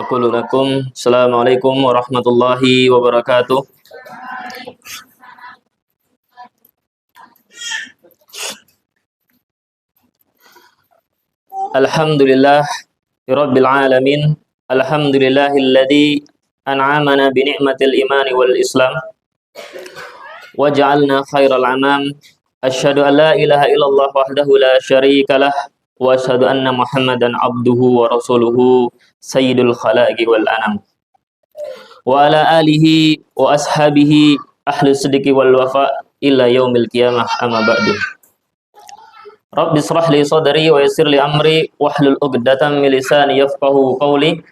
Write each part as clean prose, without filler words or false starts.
Aqulu lakum Assalamualaikum warahmatullahi wabarakatuh. Alhamdulillah Rabbil alamin. Alhamdulillahilladzi an'amana bi ni'matil imani wal islam waj'alna khairal anam. Asyhadu an la ilaha illallah wahdahu la syarikalah wa asyhadu anna Muhammadan abduhu wa rasuluhu sayyidul khalaqi wal anam. Wa ala alihi wa ashabihi ahli sidqi wal wafa ila yaumil qiyamah amma ba'du. Rabbi israh li sadri wa yassir li amri wahlul 'uqdatam min lisani yafqahu qawli.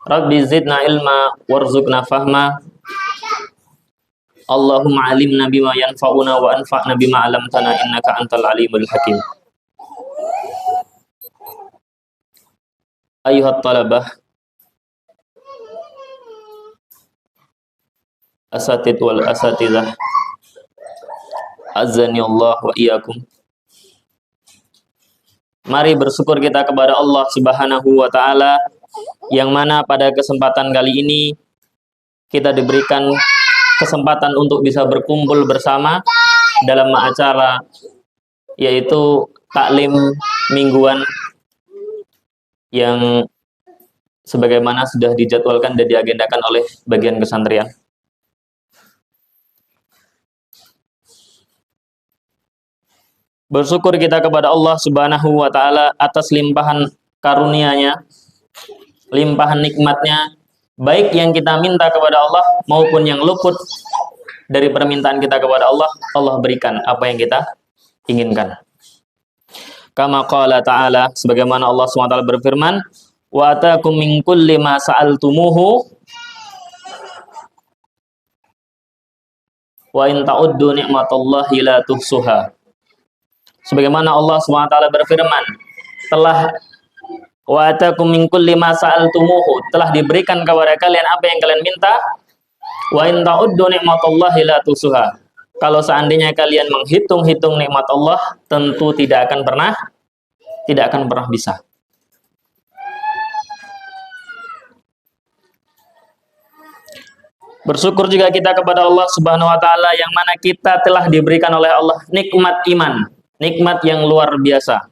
Rabbi zidna ilma warzuqna fahma. Allahumma alimna bima yanfa'una wa anfa'na bima 'allamtana innaka antal alimul hakim. Ayuhat talabah asatid wal asatidah azani Allah wa iyyakum. Mari bersyukur kita kepada Allah Subhanahu wa taala yang mana pada kesempatan kali ini kita diberikan kesempatan untuk bisa berkumpul bersama dalam acara yaitu taklim mingguan yang sebagaimana sudah dijadwalkan dan diagendakan oleh bagian kesantrian. Bersyukur kita kepada Allah Subhanahu wa taala atas limpahan karunia-Nya, limpahan nikmat-Nya, baik yang kita minta kepada Allah maupun yang luput dari permintaan kita kepada Allah, Allah berikan apa yang kita inginkan. Kama qala ta'ala, sebagaimana Allah SWT berfirman, wa atakum min kulli ma sa'altumuhu wa in ta'uddu ni'matallahi la tuhsuha. Sebagaimana Allah SWT berfirman, telah wa atakum min kulli ma sa'altumuhu, telah diberikan kepada kalian apa yang kalian minta, wa in ta'uddu ni'matallahi la tuhsuha. Kalau seandainya kalian menghitung-hitung nikmat Allah, tentu tidak akan pernah bisa. Bersyukur juga kita kepada Allah Subhanahu wa taala yang mana kita telah diberikan oleh Allah nikmat iman, nikmat yang luar biasa.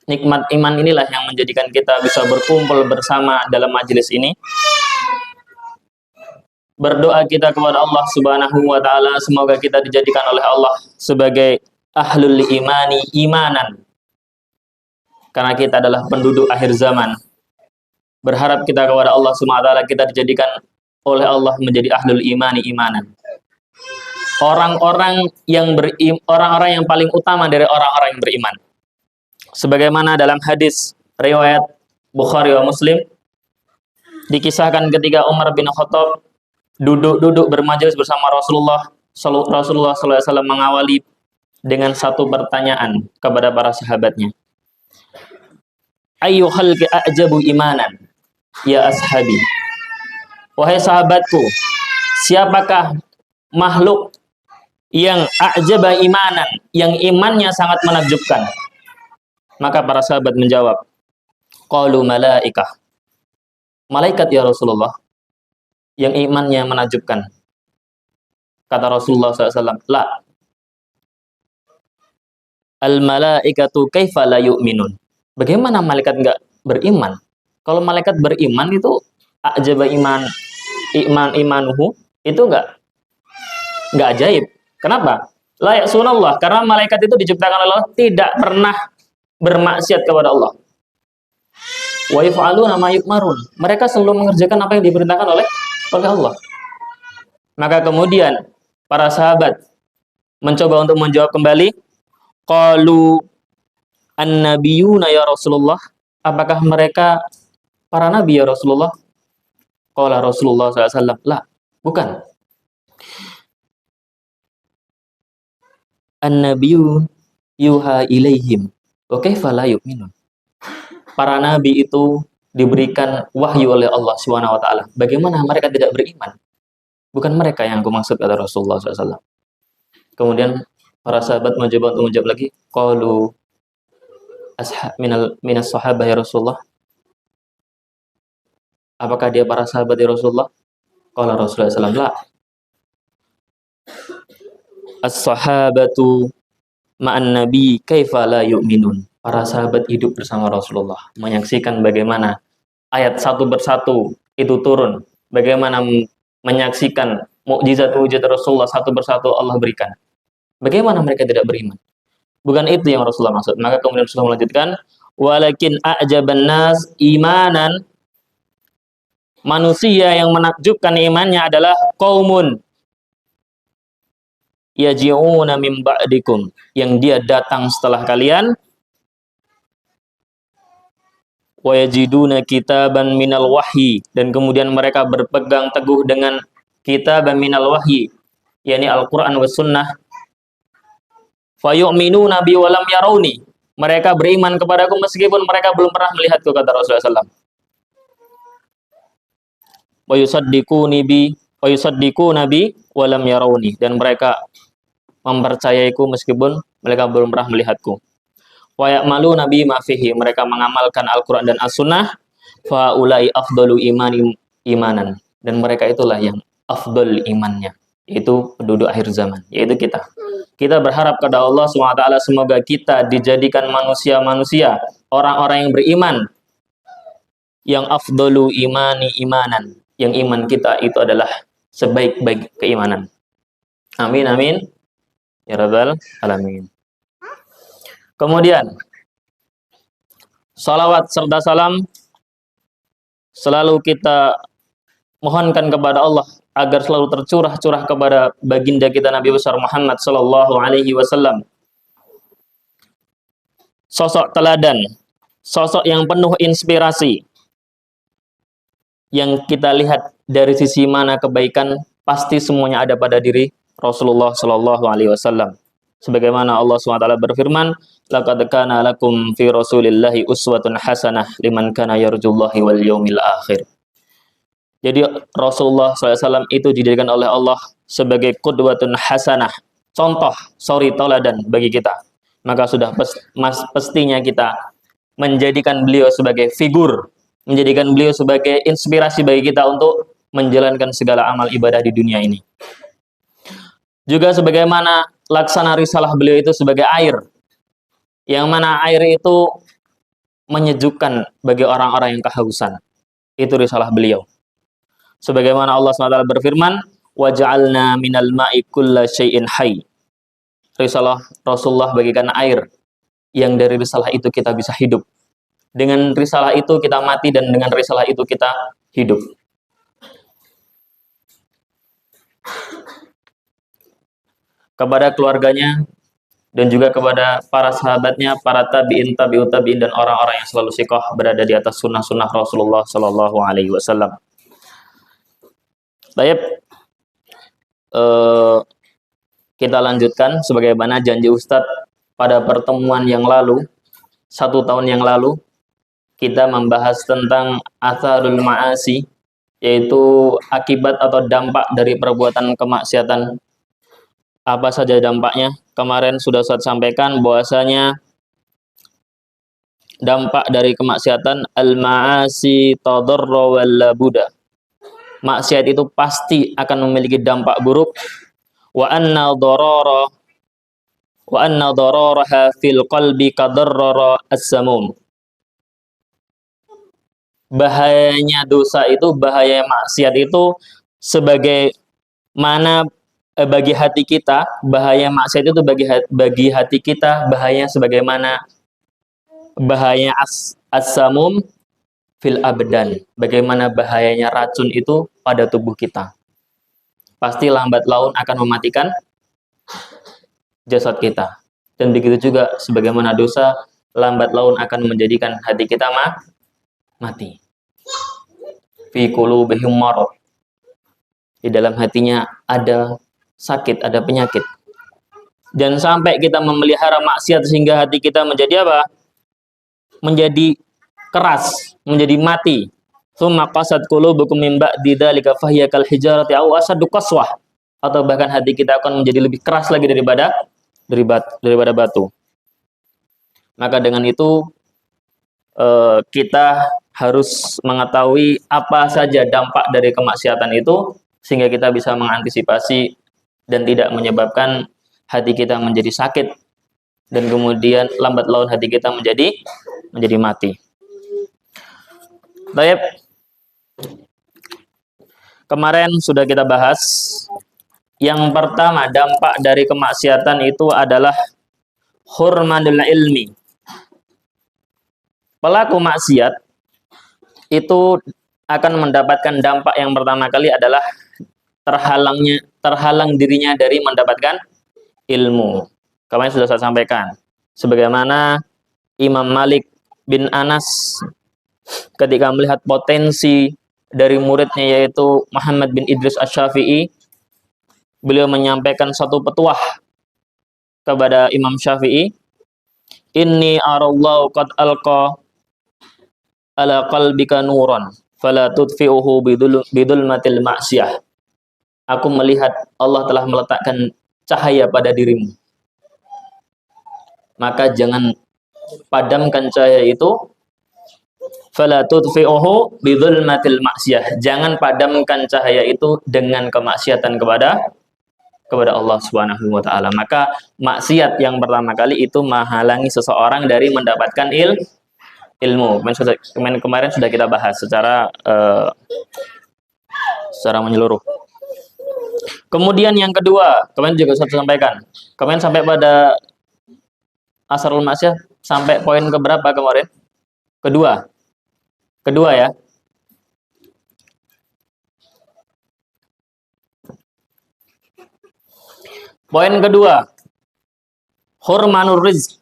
Nikmat iman inilah yang menjadikan kita bisa berkumpul bersama dalam majelis ini. Berdoa kita kepada Allah Subhanahu wa taala semoga kita dijadikan oleh Allah sebagai ahlul imani imanan. Karena kita adalah penduduk akhir zaman. Berharap kita kepada Allah Subhanahu wa taala kita dijadikan oleh Allah menjadi ahlul imani imanan. Orang-orang yang paling utama dari orang-orang yang beriman. Sebagaimana dalam hadis riwayat Bukhari wa Muslim dikisahkan ketika Umar bin Khattab duduk bermajelis bersama Rasulullah SAW mengawali dengan satu pertanyaan kepada para sahabatnya. Ayyu khalqi a'jabu imanan ya ashabi. Wahai sahabatku, siapakah makhluk yang a'jaba imanan, yang imannya sangat menakjubkan? Maka para sahabat menjawab, qalu malaikah. Malaikat ya Rasulullah, yang imannya menakjubkan. Kata Rasulullah SAW, la. Al-malaikatu kaifa la yu'minun. Bagaimana malaikat enggak beriman? Kalau malaikat beriman itu a'jaba imanuhu, itu enggak ajaib. Kenapa? La ya'sunallah, karena malaikat itu diciptakan oleh Allah tidak pernah bermaksiat kepada Allah. Wa yaf'aluna ma yu'marun. Mereka selalu mengerjakan apa yang diperintahkan oleh Allah. Maka kemudian para sahabat mencoba untuk menjawab kembali. Qalu annabiyuna ya Rasulullah. Apakah mereka para nabi ya Rasulullah? Qala Rasulullah SAW, la, bukan. An-nabiyyu yuha ilaihim wa kaifa la yu'minun. Para nabi itu diberikan wahyu oleh Allah Subhanahu wa taala. Bagaimana mereka tidak beriman? Bukan mereka yang aku maksud, kata Rasulullah SAW. Kemudian para sahabat mencoba untuk menjawab lagi. Qalu minas sahabah ya Rasulullah. Apakah dia para sahabat ya Rasulullah? Qala Rasulullah SAW, la. As-sahabatu ma'an nabi kaifa la yu'minun. Para sahabat hidup bersama Rasulullah, menyaksikan bagaimana ayat satu persatu itu turun, bagaimana menyaksikan mukjizat-mukjizat Rasulullah satu persatu Allah berikan. Bagaimana mereka tidak beriman? Bukan itu yang Rasulullah maksud. Maka kemudian Rasulullah melanjutkan, walakin a'jaban nas imanan. Manusia yang menakjubkan imannya adalah qaumun yaji'una min ba'dikum, yang dia datang setelah kalian, wa yajiduna kitaban minal wahyi, dan kemudian mereka berpegang teguh dengan kitaban minal wahyi, yakni Al-Qur'an was sunnah, fayu'minuna bi walam yarawni, mereka beriman kepadaku meskipun mereka belum pernah melihatku, kata Rasulullah SAW. Wa yusaddiquni bi wa yusaddiquna bi walam yarawni, dan mereka mempercayaiku meskipun mereka belum pernah melihatku. Wa ya'maluna bi ma fihi, mereka mengamalkan Al-Qur'an dan As-Sunnah, fa ulai afdalu imanan, dan mereka itulah yang afdal imannya, yaitu penduduk akhir zaman, yaitu kita. Kita berharap kepada Allah SWT semoga kita dijadikan manusia-manusia, orang-orang yang beriman, yang afdalu imanan, yang iman kita itu adalah sebaik-baik keimanan. Amin amin ya rabbal alamin. Kemudian salawat serta salam selalu kita mohonkan kepada Allah agar selalu tercurah-curah kepada baginda kita Nabi besar Muhammad sallallahu alaihi wasallam. Sosok teladan, sosok yang penuh inspirasi, yang kita lihat dari sisi mana kebaikan pasti semuanya ada pada diri Rasulullah Shallallahu Alaihi Wasallam. Sebagaimana Allah SWT berfirman, laqad kana lakum fi Rasulillahi uswatun hasanah liman kana yarjullahi wal yaumil akhir. Jadi Rasulullah SAW itu dijadikan oleh Allah sebagai qudwatun hasanah, contoh, teladan bagi kita. Maka sudah pastinya kita menjadikan beliau sebagai figur, menjadikan beliau sebagai inspirasi bagi kita untuk menjalankan segala amal ibadah di dunia ini. Juga sebagaimana laksana risalah beliau itu sebagai air, yang mana air itu menyejukkan bagi orang-orang yang kehausan. Itu risalah beliau. Sebagaimana Allah SWT berfirman, وَجَعَلْنَا مِنَ الْمَاءِ كُلَّ شَيْءٍ حَيٍّ. Risalah Rasulullah bagikan air, yang dari risalah itu kita bisa hidup. Dengan risalah itu kita mati, dan dengan risalah itu kita hidup. Kepada keluarganya, dan juga kepada para sahabatnya, para tabi'in, tabi'ut tabi'in, dan orang-orang yang selalu sikoh berada di atas sunnah-sunnah Rasulullah Sallallahu Alaihi Wasallam. Baik, kita lanjutkan sebagaimana janji Ustadz pada pertemuan yang lalu, 1 tahun yang lalu, kita membahas tentang atharul ma'asi, yaitu akibat atau dampak dari perbuatan kemaksiatan. Apa saja dampaknya? Kemarin sudah Ustaz sampaikan bahwasanya dampak dari kemaksiatan al-ma'asi tadarra wal labuda. Maksiat itu pasti akan memiliki dampak buruk. Wa anna dararaha fil qalbi kadarrara as-samum. Bahayanya dosa itu, bahaya maksiat itu sebagai mana bagi hati kita, bahaya maksiat itu bagi hati kita, bahaya sebagaimana bahaya as-samum fil abdan, bagaimana bahayanya racun itu pada tubuh kita. Pasti lambat laun akan mematikan jasad kita. Dan begitu juga sebagaimana dosa lambat laun akan menjadikan hati kita mati. Fi qulubihim marad. Di dalam hatinya ada sakit, ada penyakit. Dan sampai kita memelihara maksiat sehingga hati kita menjadi apa? Menjadi keras, menjadi mati. Tsumma qasat qulubukum min ba'di dzalika fahiya kal hijarati aw asaddu qaswah. Atau bahkan hati kita akan menjadi lebih keras lagi daripada batu. Maka dengan itu kita harus mengetahui apa saja dampak dari kemaksiatan itu sehingga kita bisa mengantisipasi dan tidak menyebabkan hati kita menjadi sakit dan kemudian lambat laun hati kita menjadi mati. Baik. Kemarin sudah kita bahas yang pertama dampak dari kemaksiatan itu adalah hurmanul ilmi. Pelaku maksiat itu akan mendapatkan dampak yang pertama kali adalah terhalang dirinya dari mendapatkan ilmu. Kemarin sudah saya sampaikan. Sebagaimana Imam Malik bin Anas ketika melihat potensi dari muridnya yaitu Muhammad bin Idris Asy-Syafi'i, beliau menyampaikan satu petuah kepada Imam Syafi'i, inni arallahu qad alqa ala qalbika nuran fala tudfi'uhu bidulmatil ma'siyah. Aku melihat Allah telah meletakkan cahaya pada dirimu, maka jangan padamkan cahaya itu. Fala tudfi'uhu bidulmatil ma'siyah. Jangan padamkan cahaya itu dengan kemaksiatan kepada Allah Subhanahu wa taala. Maka maksiat yang pertama kali itu menghalangi seseorang dari mendapatkan ilmu. Kemarin sudah kita bahas secara menyeluruh. Kemudian yang kedua, kemarin juga saya sampaikan. Kemarin sampai pada asarul maksiyah sampai poin keberapa kemarin? Kedua ya. Poin kedua, hurmanur rizki.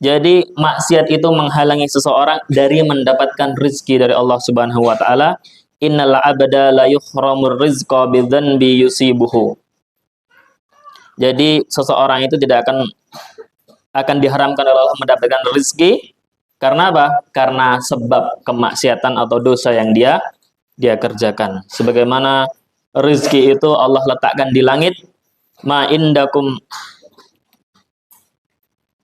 Jadi maksiat itu menghalangi seseorang dari mendapatkan rizki dari Allah Subhanahu wa taala. Innal abda la yuhramur rizqa bidzanbi yusibuhu. Jadi seseorang itu tidak akan diharamkan oleh Allah mendapatkan rizki. Karena apa? Karena sebab kemaksiatan atau dosa yang dia kerjakan. Sebagaimana rizki itu Allah letakkan di langit, ma indakum.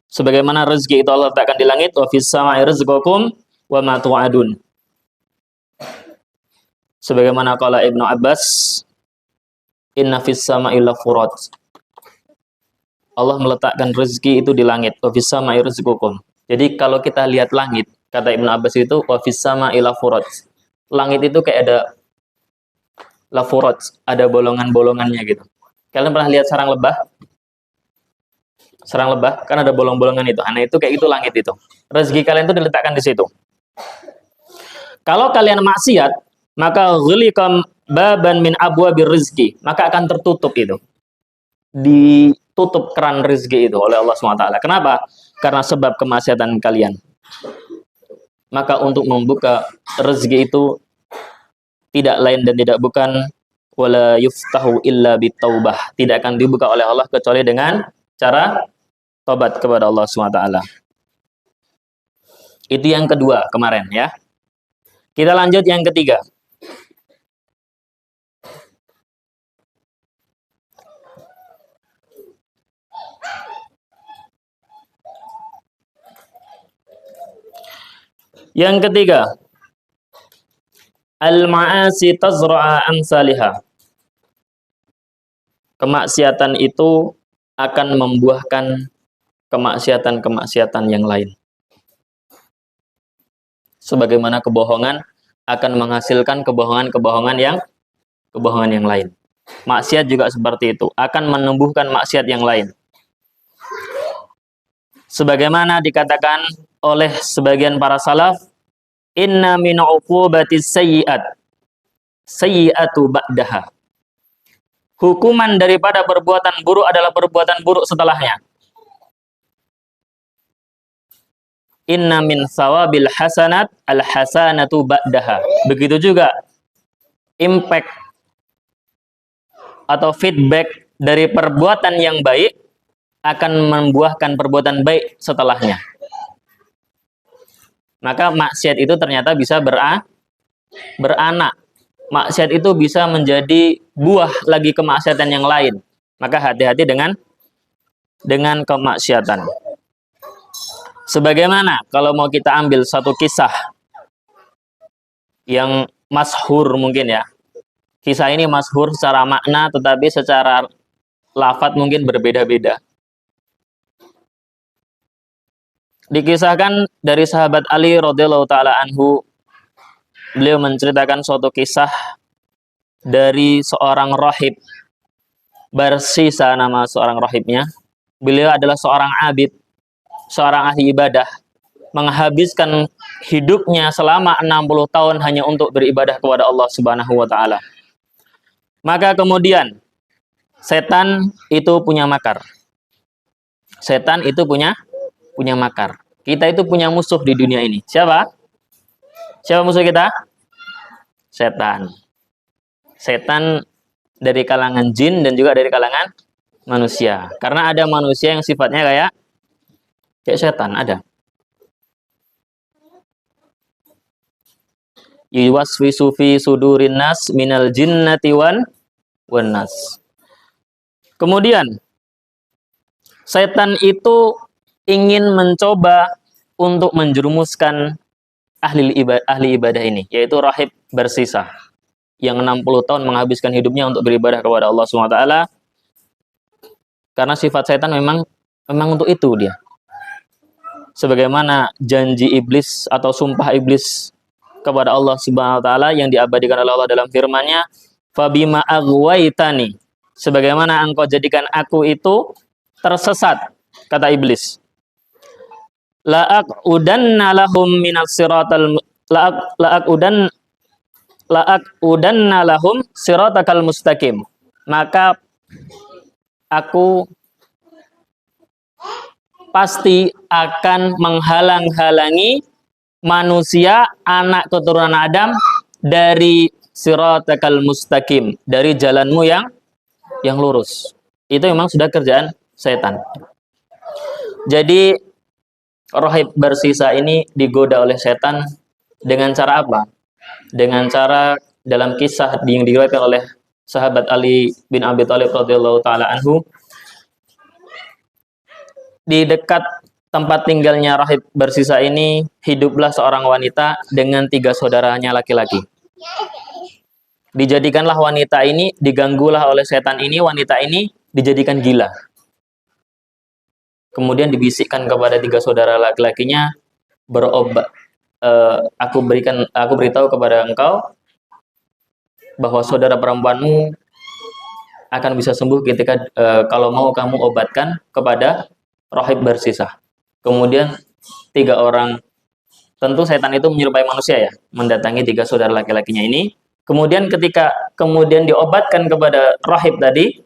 Sebagaimana rezeki itu Allah letakkan di langit, wa fis sama'i rizqukum wa ma tu'adun. Sebagaimana qala Ibnu Abbas, inna fis sama'i lafurat. Allah meletakkan rezeki itu di langit, wa fis sama'i rizqukum. Jadi kalau kita lihat langit, kata Ibnu Abbas itu wa fis sama'i lafurat. Langit itu kayak ada lafurat, ada bolongan-bolongannya gitu. Kalian pernah lihat sarang lebah? Sarang lebah kan ada bolong-bolongan itu. Nah, itu kayak itu langit itu. Rezeki kalian itu diletakkan di situ. Kalau kalian maksiat, maka ghuliqam baban min abwabir rizki, maka akan tertutup itu. Ditutup keran rezeki itu oleh Allah SWT. Kenapa? Karena sebab kemaksiatan kalian. Maka untuk membuka rezeki itu tidak lain dan tidak bukan wala yuftahu illa bitaubah. Tidak akan dibuka oleh Allah kecuali dengan cara tobat kepada Allah SWT. Itu yang kedua kemarin ya. Kita lanjut yang ketiga. Yang ketiga, al-ma'asi tazra'a amsalihah. Kemaksiatan itu akan membuahkan kemaksiatan-kemaksiatan yang lain. Sebagaimana kebohongan akan menghasilkan kebohongan yang lain. Maksiat juga seperti itu, akan menumbuhkan maksiat yang lain. Sebagaimana dikatakan oleh sebagian para salaf, inna min uqubatis sayyi'atu ba'daha. Hukuman daripada perbuatan buruk adalah perbuatan buruk setelahnya. Inna min sawabil hasanat al-hasanatu ba'daha. Begitu juga impact atau feedback dari perbuatan yang baik akan membuahkan perbuatan baik setelahnya. Maka maksiat itu ternyata bisa beranak. Maksiat itu bisa menjadi buah lagi kemaksiatan yang lain. Maka hati-hati dengan kemaksiatan. Sebagaimana kalau mau kita ambil satu kisah yang masyhur mungkin ya. Kisah ini masyhur secara makna tetapi secara lafadz mungkin berbeda-beda. Dikisahkan dari sahabat Ali radhiyallahu taala anhu, beliau menceritakan suatu kisah dari seorang rahib. Barsisa nama seorang rahibnya. Beliau adalah seorang abid, seorang ahli ibadah, menghabiskan hidupnya selama 60 tahun hanya untuk beribadah kepada Allah Subhanahu wa taala. Maka kemudian setan itu punya makar. Setan itu punya makar. Kita itu punya musuh di dunia ini. Siapa? Siapa musuh kita? Setan. Setan dari kalangan jin dan juga dari kalangan manusia. Karena ada manusia yang sifatnya kayak setan, ada. Yuwaswisu fi sudurin nas minal jinnati wan nas. Kemudian setan itu ingin mencoba untuk menjerumuskan ahli ibadah ini, yaitu rahib Barsisa yang 60 tahun menghabiskan hidupnya untuk beribadah kepada Allah SWT. Karena sifat setan memang untuk itu dia. Sebagaimana janji iblis atau sumpah iblis kepada Allah Subhanahu wa taala yang diabadikan oleh Allah dalam firman-Nya, "Fabima aghwaitani." Sebagaimana engkau jadikan aku itu tersesat, kata iblis. La'aqudanna lahum minas siratal la'aqudanna lahum siratakal mustaqim. Maka aku pasti akan menghalang-halangi manusia, anak keturunan Adam, dari siratakal mustaqim, dari jalanmu yang lurus. Itu memang sudah kerjaan setan. Jadi rahib Barsisa ini digoda oleh setan dengan cara apa? Dengan cara dalam kisah yang diriwayatkan oleh sahabat Ali bin Abi Thalib radhiyallahu taala anhu, di dekat tempat tinggalnya rahib Barsisa ini hiduplah seorang wanita dengan 3 saudaranya laki-laki. Dijadikanlah wanita ini, diganggulah oleh setan ini, wanita ini dijadikan gila. Kemudian dibisikkan kepada 3 saudara laki-lakinya, berobat. Aku beritahu kepada engkau bahwa saudara perempuanmu akan bisa sembuh ketika kalau mau kamu obatkan kepada rahib Barsisa. Kemudian 3 orang, tentu setan itu menyerupai manusia ya, mendatangi 3 saudara laki-lakinya ini. Kemudian ketika diobatkan kepada rahib tadi,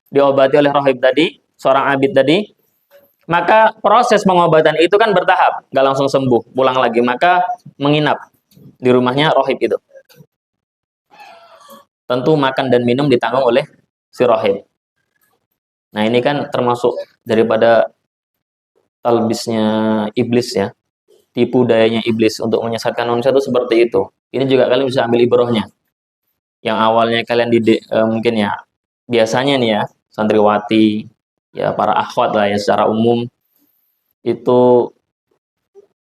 diobati oleh rahib tadi, seorang abid tadi, maka proses pengobatan itu kan bertahap, nggak langsung sembuh, pulang lagi, maka menginap di rumahnya rahib itu. Tentu makan dan minum ditanggung oleh si rahib. Nah ini kan termasuk daripada talbisnya iblis ya, tipu dayanya iblis untuk menyesatkan manusia itu seperti itu. Ini juga kalian bisa ambil ibrohnya. Yang awalnya kalian mungkin ya, biasanya nih ya, santriwati, ya para akhwat lah ya secara umum, itu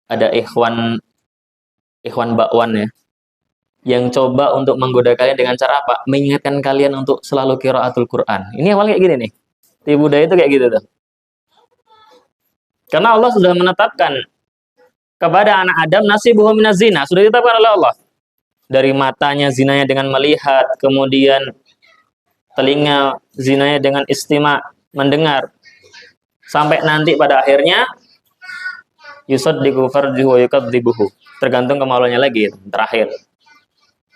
ada ikhwan bakwan ya, yang coba untuk menggoda kalian dengan cara apa? Mengingatkan kalian untuk selalu qiraatul Quran. Ini awalnya kayak gini nih. Tipu daya itu kayak gitu tuh. Karena Allah sudah menetapkan kepada anak Adam nasibuhu minaz zina, sudah ditetapkan oleh Allah. Dari matanya zinanya dengan melihat, kemudian telinga zinanya dengan istima, mendengar. Sampai nanti pada akhirnya yusaddiqu farjuhu wa yukadzibuhu. Tergantung kemaluannya lagi terakhir.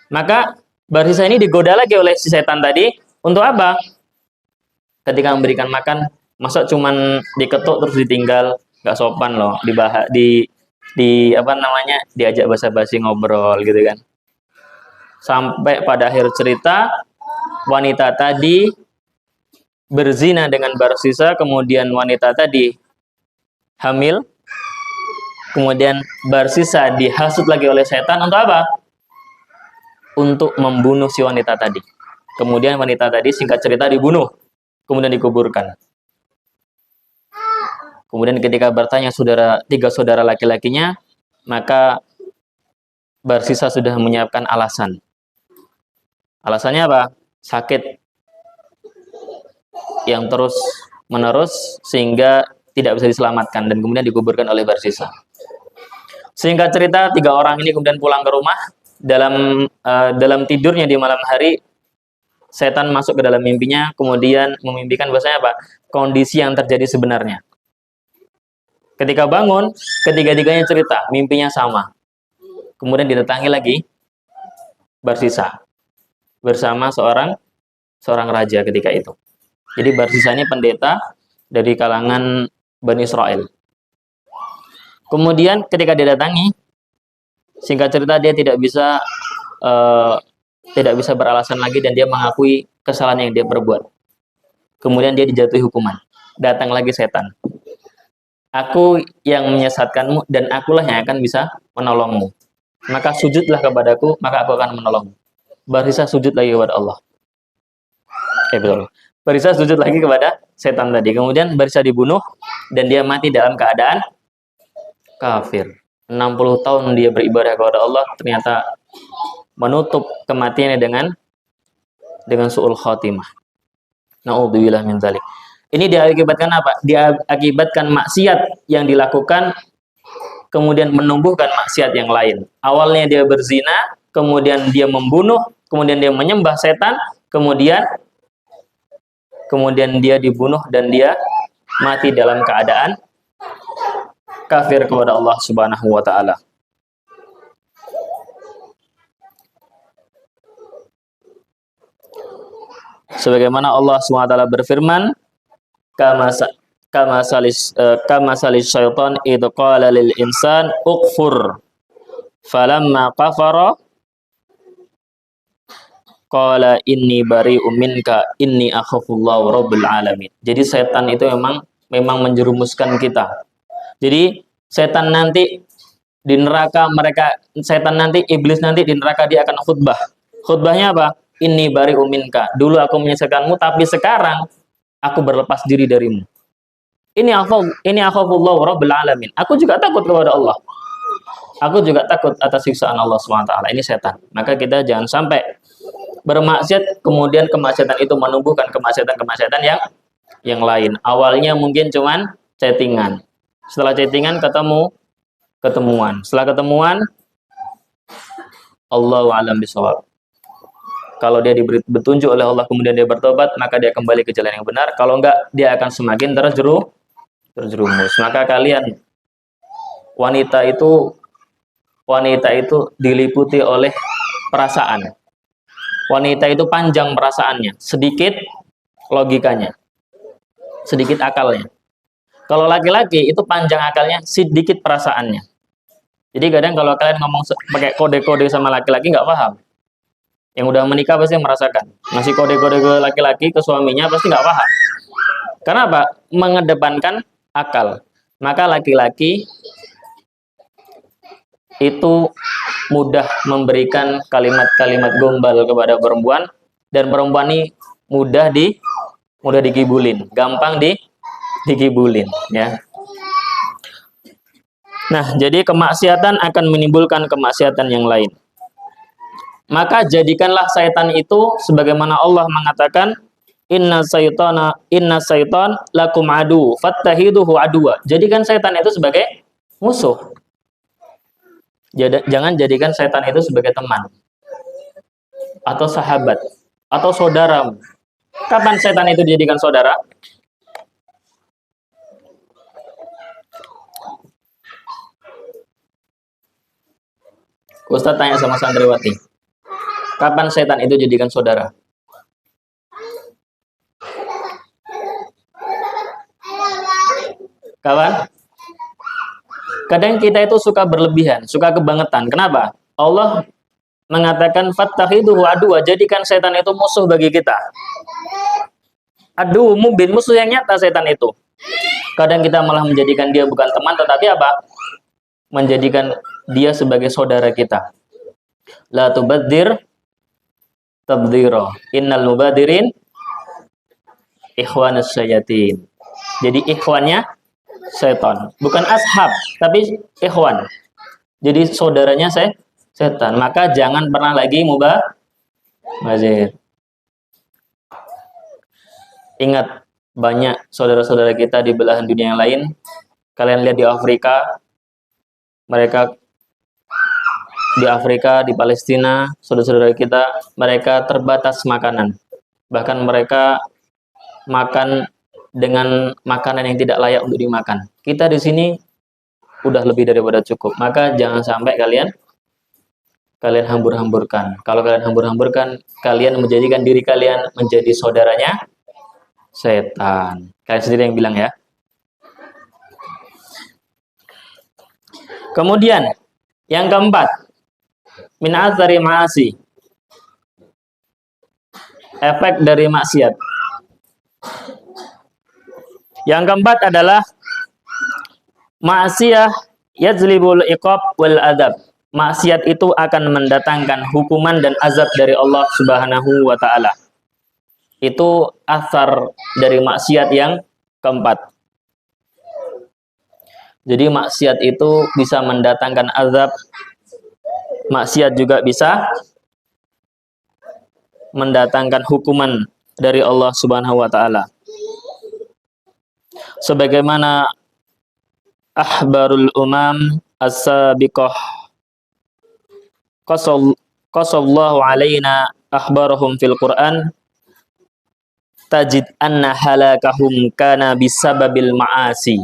Maka Barsisa ini digoda lagi oleh si setan tadi untuk apa? Ketika memberikan makan, masa cuman diketuk terus ditinggal, nggak sopan loh, diajak basa-basi ngobrol gitu kan. Sampai pada akhir cerita wanita tadi berzina dengan Barsisa, kemudian wanita tadi hamil, kemudian Barsisa dihasut lagi oleh setan untuk apa? Untuk membunuh si wanita tadi. Kemudian wanita tadi singkat cerita dibunuh, kemudian dikuburkan. Kemudian ketika bertanya tiga saudara laki-lakinya, maka Barsisa sudah menyiapkan alasan. Alasannya apa? Sakit yang terus menerus sehingga tidak bisa diselamatkan dan kemudian dikuburkan oleh Barsisa. Singkat cerita, tiga orang ini kemudian pulang ke rumah. Dalam tidurnya di malam hari, setan masuk ke dalam mimpinya, kemudian memimpikan bahasanya apa? Kondisi yang terjadi sebenarnya. Ketika bangun, ketiga-tiganya cerita, mimpinya sama. Kemudian didatangi lagi Barsisa bersama seorang raja ketika itu. Jadi Barsisa ini pendeta dari kalangan Bani Israel. Kemudian ketika didatangi, singkat cerita dia tidak bisa beralasan lagi dan dia mengakui kesalahan yang dia perbuat. Kemudian dia dijatuhi hukuman. Datang lagi setan. Aku yang menyesatkanmu dan akulah yang akan bisa menolongmu. Maka sujudlah kepadaku, maka aku akan menolongmu. Barsisa sujud lagi kepada Allah. Betul. Barsisa sujud lagi kepada setan tadi. Kemudian Barsisa dibunuh dan dia mati dalam keadaan kafir. 60 tahun dia beribadah kepada Allah, ternyata menutup kematiannya dengan su'ul khatimah. Na'udzubillah min dzalik. Ini diakibatkan apa? Diakibatkan maksiat yang dilakukan, kemudian menumbuhkan maksiat yang lain. Awalnya dia berzina, kemudian dia membunuh, kemudian dia menyembah setan, kemudian dia dibunuh dan dia mati dalam keadaan kafir kepada Allah Subhanahu wa taala. Sebagaimana Allah SWT berfirman, kama salis syaitan idh qala lil insan ukfur falamma kafara qala inni bari'um minka inni akhafullahu rabbul alamin. Jadi setan itu memang menjerumuskan kita. Jadi setan nanti di neraka, iblis nanti di neraka dia akan khutbah. Khutbahnya apa? Inni bari'um minka. Dulu aku menyesatkanmu, tapi sekarang aku berlepas diri darimu. Ini akhafullahu rabbul alamin. Aku juga takut kepada Allah. Aku juga takut atas siksaan Allah SWT. Ini setan. Maka kita jangan sampai bermaksiat, kemudian kemaksiatan itu menumbuhkan kemaksiatan yang lain. Awalnya mungkin cuman chattingan. Setelah chattingan ketemuan. Setelah ketemuan, Allahu a'lam bishawab. Kalau dia diberi petunjuk oleh Allah kemudian dia bertobat, maka dia kembali ke jalan yang benar. Kalau enggak, dia akan semakin terjerumus. Maka kalian, wanita itu diliputi oleh perasaan. Wanita itu panjang perasaannya, sedikit logikanya, sedikit akalnya. Kalau laki-laki itu panjang akalnya, sedikit perasaannya. Jadi kadang kalau kalian ngomong pakai kode-kode sama laki-laki nggak paham. Yang udah menikah pasti merasakan. Ngasih kode-kode ke laki-laki, ke suaminya pasti nggak paham. Karena apa? Mengedepankan akal. Maka laki-laki itu mudah memberikan kalimat-kalimat gombal kepada perempuan, dan perempuan ini mudah dikibulin, gampang dikibulin, ya. Nah, jadi kemaksiatan akan menimbulkan kemaksiatan yang lain. Maka jadikanlah syaitan itu sebagaimana Allah mengatakan, inna syaitan lakum adu fattahiduhu aduwa. Jadikan syaitan itu sebagai musuh. Jangan jadikan setan itu sebagai teman atau sahabat atau saudara. Kapan setan itu dijadikan saudara? Ustaz tanya sama santriwati, kapan setan itu dijadikan saudara? Kapan? Kadang kita itu suka berlebihan, suka kebangetan. Kenapa? Allah mengatakan fattakhiduhu aduwa, jadikan setan itu musuh bagi kita. Adu mubin, musuh yang nyata setan itu. Kadang kita malah menjadikan dia bukan teman, tetapi apa? Menjadikan dia sebagai saudara kita. La tubadzir tabdzira. Innal mubadirin ikhwanus syayatin. Jadi ikhwannya setan. Bukan ashab, tapi ikhwan. Jadi saudaranya setan. Maka jangan pernah lagi mubazir. Ingat, banyak saudara-saudara kita di belahan dunia yang lain. Kalian lihat di Afrika, mereka di Afrika, di Palestina, saudara-saudara kita, mereka terbatas makanan. Bahkan mereka makan dengan makanan yang tidak layak untuk dimakan. Kita di sini udah lebih daripada cukup. Maka jangan sampai kalian hambur-hamburkan. Kalau kalian hambur-hamburkan, kalian menjadikan diri kalian menjadi saudaranya setan. Kalian sendiri yang bilang ya. Kemudian yang keempat, min athari ma'asi. Efek dari maksiat. Yang keempat adalah ma'siyah yajlibul iqab wal adab. Maksiat itu akan mendatangkan hukuman dan azab dari Allah Subhanahu wa taala. Itu asar dari maksiat yang keempat. Jadi maksiat itu bisa mendatangkan azab. Maksiat juga bisa mendatangkan hukuman dari Allah Subhanahu wa taala. Sebagaimana ahbarul umam as-sabiqah qasallahu alaina ahbarahum fil Qur'an tajid anna halakahum kana bisababil ma'asi.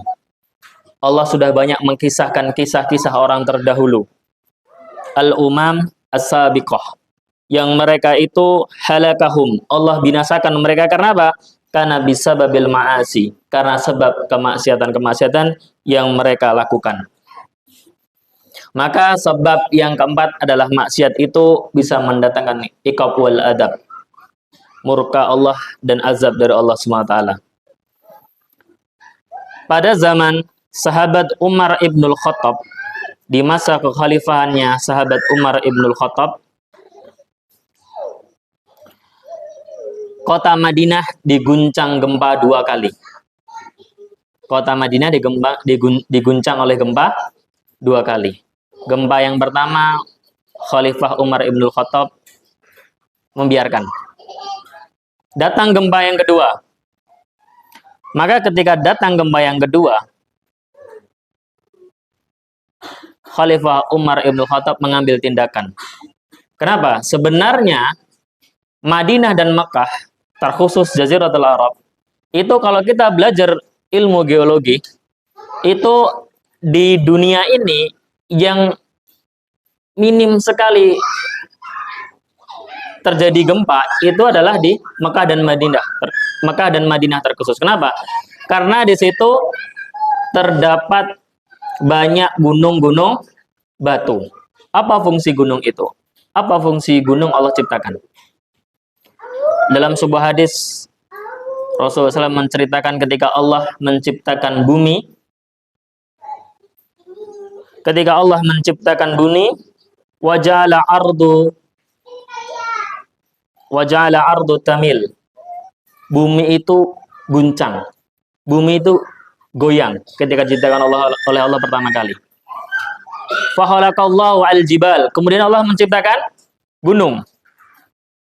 Allah sudah banyak mengkisahkan kisah-kisah orang terdahulu. Al-umam as-sabiqah, yang mereka itu halakahum, Allah binasakan mereka karena apa? Karena bisababil ma'asi, karena sebab kemaksiatan-kemaksiatan yang mereka lakukan. Maka sebab yang keempat adalah maksiat itu bisa mendatangkan iqab wal adab, murka Allah dan azab dari Allah SWT. Pada zaman sahabat Umar ibnul Khattab, di masa kekhalifahannya sahabat Umar ibnul Khattab, kota Madinah diguncang gempa 2 kali. Kota Madinah diguncang oleh gempa 2 kali. Gempa yang pertama, Khalifah Umar ibnul Khattab membiarkan. Datang gempa yang kedua. Maka ketika datang gempa yang kedua, Khalifah Umar ibnul Khattab mengambil tindakan. Kenapa? Sebenarnya Madinah dan Mekah, terkhusus Jaziratul Arab, itu kalau kita belajar ilmu geologi, itu di dunia ini yang minim sekali terjadi gempa itu adalah di Mekah dan Madinah. Mekah dan Madinah terkhusus. Kenapa? Karena di situ terdapat banyak gunung-gunung batu. Apa fungsi gunung itu? Apa fungsi gunung Allah ciptakan? Dalam sebuah hadis, Rasulullah SAW menceritakan ketika Allah menciptakan bumi. Ketika Allah menciptakan bumi, waja'ala ardu tamil. Bumi itu guncang. Bumi itu goyang ketika diciptakan oleh Allah pertama kali. Fahalaqallahu al-jibal. Kemudian Allah menciptakan gunung.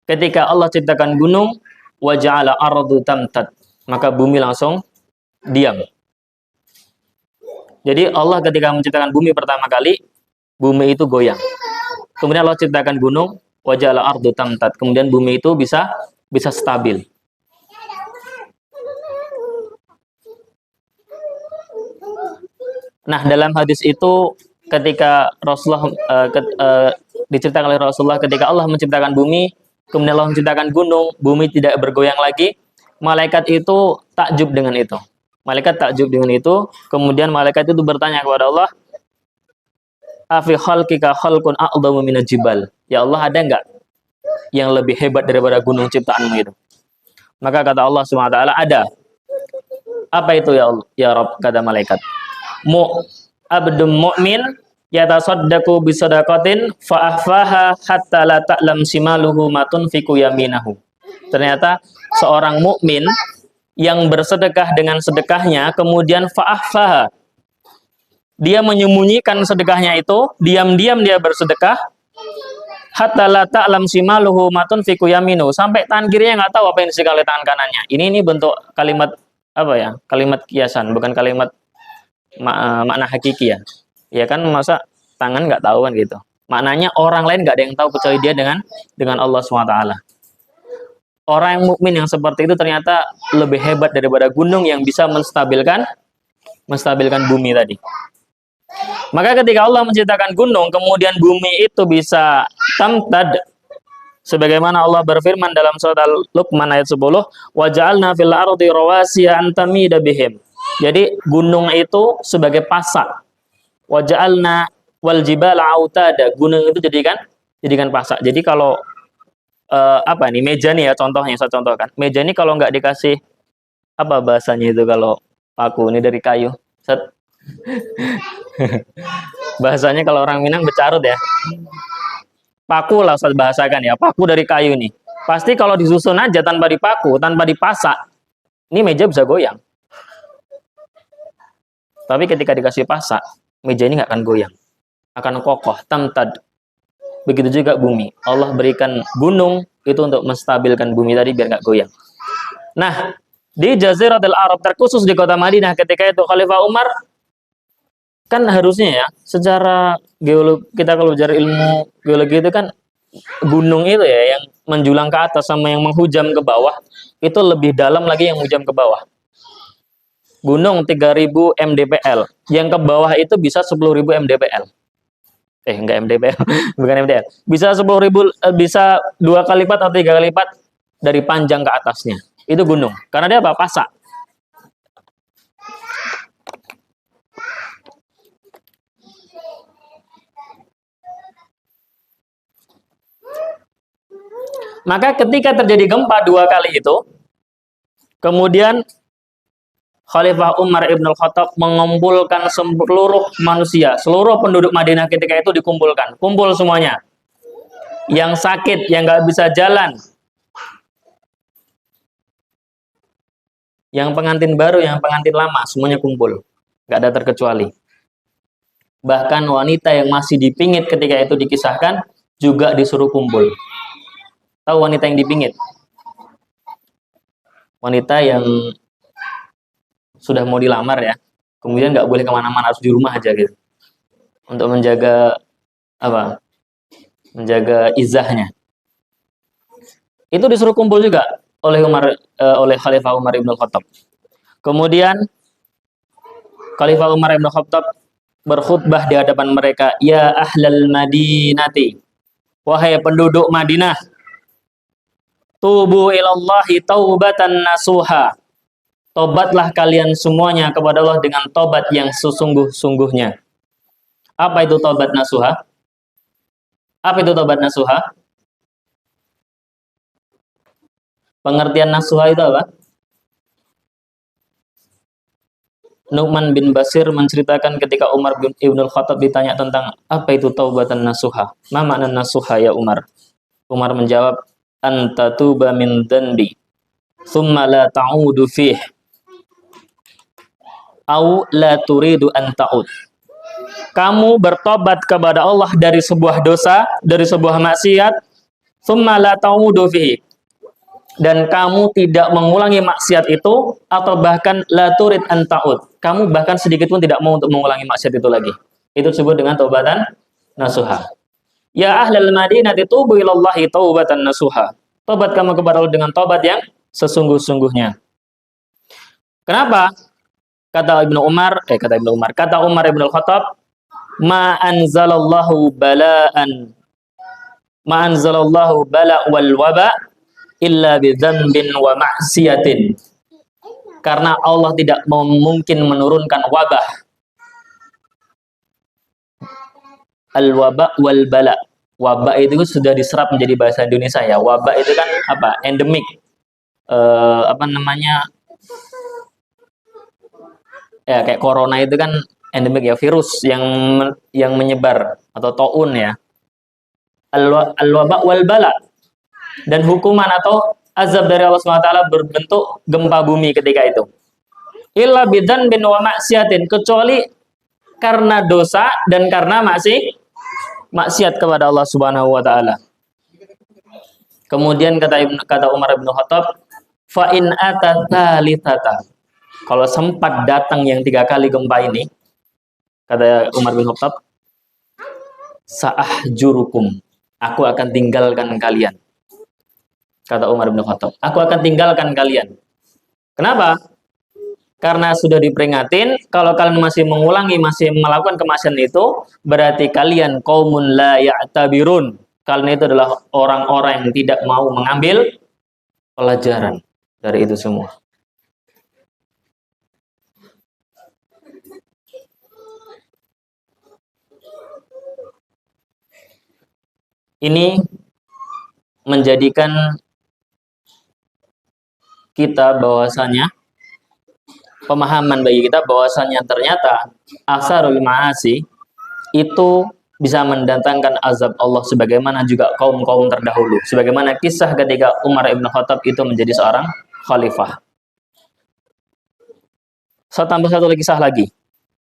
Ketika Allah ciptakan gunung, waja'ala ardu tamtad. Maka bumi langsung diam. Jadi Allah ketika menciptakan bumi pertama kali, bumi itu goyang. Kemudian Allah ciptakan gunung, waja'ala ardu tamtad. Kemudian bumi itu bisa stabil. Nah, dalam hadis itu ketika Rasulullah diceritakan oleh Rasulullah ketika Allah menciptakan bumi, kemudian Allah menciptakan gunung, bumi tidak bergoyang lagi, malaikat itu takjub dengan itu. Malaikat takjub dengan itu, kemudian malaikat itu bertanya kepada Allah, afi khalqika khalqun a'dhamu minal jibal. Ya Allah, ada enggak yang lebih hebat daripada gunung ciptaanmu itu? Maka kata Allah SWT, ada. Apa itu ya Allah? Ya Rabb, kata malaikat. Abdum mu'min yatasaddaqu bisadaqatin fa'ahfaha hatta la ta'lam simaluhu ma tunfiqu yaminahu. Ternyata seorang mukmin yang bersedekah dengan sedekahnya, kemudian fa'ahfaha, dia menyembunyikan sedekahnya itu, diam-diam dia bersedekah, hatta la ta'lam shimaluhu ma tunfiqu yaminu, sampai tangan kirinya nggak tahu apa yang disedekahkan oleh tangan kanannya. Ini bentuk kalimat apa ya? Kalimat kiasan, bukan kalimat makna hakiki ya. Ya kan, masa tangan nggak tahu kan gitu. Maknanya orang lain nggak ada yang tahu kecuali dia dengan Allah SWT. Orang yang mukmin yang seperti itu ternyata lebih hebat daripada gunung yang bisa menstabilkan bumi tadi. Maka ketika Allah menciptakan gunung, kemudian bumi itu bisa tamtad, sebagaimana Allah berfirman dalam surat Al-Luqman ayat 10, wa ja'alna fil ardi rawasiya an tamida bihim. Jadi gunung itu sebagai pasak. Wa ja'alna wal jibala autada. Gunung itu jadikan pasak. Jadi kalau apa nih, meja nih ya, contohnya saya contohkan. Meja ini kalau nggak dikasih apa bahasanya itu, kalau paku ini dari kayu. Set. Bahasanya kalau orang Minang becarut ya. Paku lah saya bahasakan ya, paku dari kayu nih. Pasti kalau disusun aja tanpa dipaku, tanpa dipasak, ini meja bisa goyang. Tapi ketika dikasih pasak, meja ini nggak akan goyang, akan kokoh, tamtad. Begitu juga bumi. Allah berikan gunung itu untuk menstabilkan bumi tadi biar nggak goyang. Nah, di Jaziratul Arab, terkhusus di kota Madinah ketika itu Khalifah Umar, kan harusnya ya, secara geologi, kita kalau belajar ilmu geologi itu kan, gunung itu ya yang menjulang ke atas sama yang menghujam ke bawah, itu lebih dalam lagi yang menghujam ke bawah. Gunung 3000 mdpl, yang ke bawah itu bisa 10.000 mdpl. Enggak mdpl, bukan mdpl. Bisa 10.000, bisa 2 kali lipat atau 3 kali lipat dari panjang ke atasnya. Itu gunung. Karena dia apa? Pasak. Maka ketika terjadi gempa 2 kali itu, kemudian Khalifah Umar Ibn Khattab mengumpulkan seluruh manusia, seluruh penduduk Madinah ketika itu dikumpulkan. Kumpul semuanya. Yang sakit, yang nggak bisa jalan. Yang pengantin baru, yang pengantin lama, semuanya kumpul. Nggak ada terkecuali. Bahkan wanita yang masih dipingit ketika itu dikisahkan, juga disuruh kumpul. Tahu wanita yang dipingit? Wanita yang sudah mau dilamar ya, kemudian nggak boleh kemana-mana, harus di rumah aja gitu, untuk menjaga apa? Menjaga izahnya. Itu disuruh kumpul juga oleh oleh Khalifah Umar Ibn Khattab. Kemudian Khalifah Umar Ibn Khattab berkhutbah di hadapan mereka, ya ahlal Madinati, wahai penduduk Madinah, tubu ilallahi taubatan nasuha. Tobatlah kalian semuanya kepada Allah dengan tobat yang sesungguh-sungguhnya. Apa itu tobat nasuha? Apa itu tobat nasuha? Pengertian nasuha itu apa? Nu'man bin Bashir menceritakan ketika Umar bin Ibnul Khattab ditanya tentang apa itu taubatan nasuha. Ma makna nasuha ya Umar? Umar menjawab, anta tuba min dhanbi thumma la ta'udu fih au la turidu an ta'ud. Kamu bertobat kepada Allah dari sebuah dosa, dari sebuah maksiat, thumma la ta'udu fihi, dan kamu tidak mengulangi maksiat itu, atau bahkan la turid an ta'ud, kamu bahkan sedikit pun tidak mau untuk mengulangi maksiat itu lagi. Itu disebut dengan taubatan nasuha. Ya ahlal Madinah tubu ilallahi taubatan nasuha. Tobat kamu kepada Allah dengan tobat yang sesungguh-sungguhnya. Kenapa? Kata Umar Ibn Khattab, ma anzalallahu bala wal waba illa bi dzambin wa ma'siyatin. Karena Allah tidak mungkin menurunkan wabah. Al-waba wal bala. Wabah itu sudah diserap menjadi bahasa Indonesia ya. Wabah itu kan apa? Endemik. Ya kayak corona itu kan endemik ya, virus yang menyebar, atau taun ya. Al-waba wal bala. Dan hukuman atau azab dari Allah SWT berbentuk gempa bumi ketika itu. Illa bidan bin wa maksiatin, kecuali karena dosa dan karena maksiat kepada Allah Subhanahu wa taala. Kemudian kata Umar bin Khattab, fa in atathalithata. Kalau sempat datang yang 3 kali gempa ini, kata Umar bin Khattab, sa'ahjurukum, aku akan tinggalkan kalian. Kata Umar bin Khattab, aku akan tinggalkan kalian. Kenapa? Karena sudah diperingatin, kalau kalian masih mengulangi, masih melakukan kemaksiatan itu, berarti kalian qaumun la ya'tabirun. Kalian itu adalah orang-orang yang tidak mau mengambil pelajaran dari itu semua. Ini menjadikan kita bahwasanya, pemahaman bagi kita bahwasanya ternyata asarul ma'asi itu bisa mendatangkan azab Allah, sebagaimana juga kaum-kaum terdahulu, sebagaimana kisah ketika Umar ibn Khattab itu menjadi seorang khalifah. Saya tambah satu kisah lagi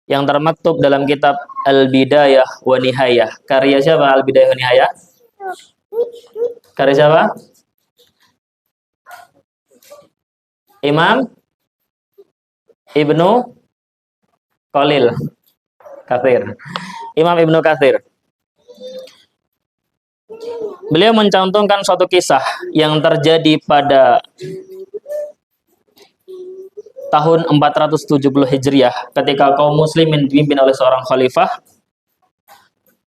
yang termaktub dalam kitab Al-Bidayah wa Nihayah. Karya siapa Al-Bidayah wa Nihayah? Karya siapa? Imam Ibnu Qalil Katsir. Imam Ibnu Katsir. Beliau mencantumkan suatu kisah yang terjadi pada tahun 470 Hijriah ketika kaum muslimin dipimpin oleh seorang khalifah,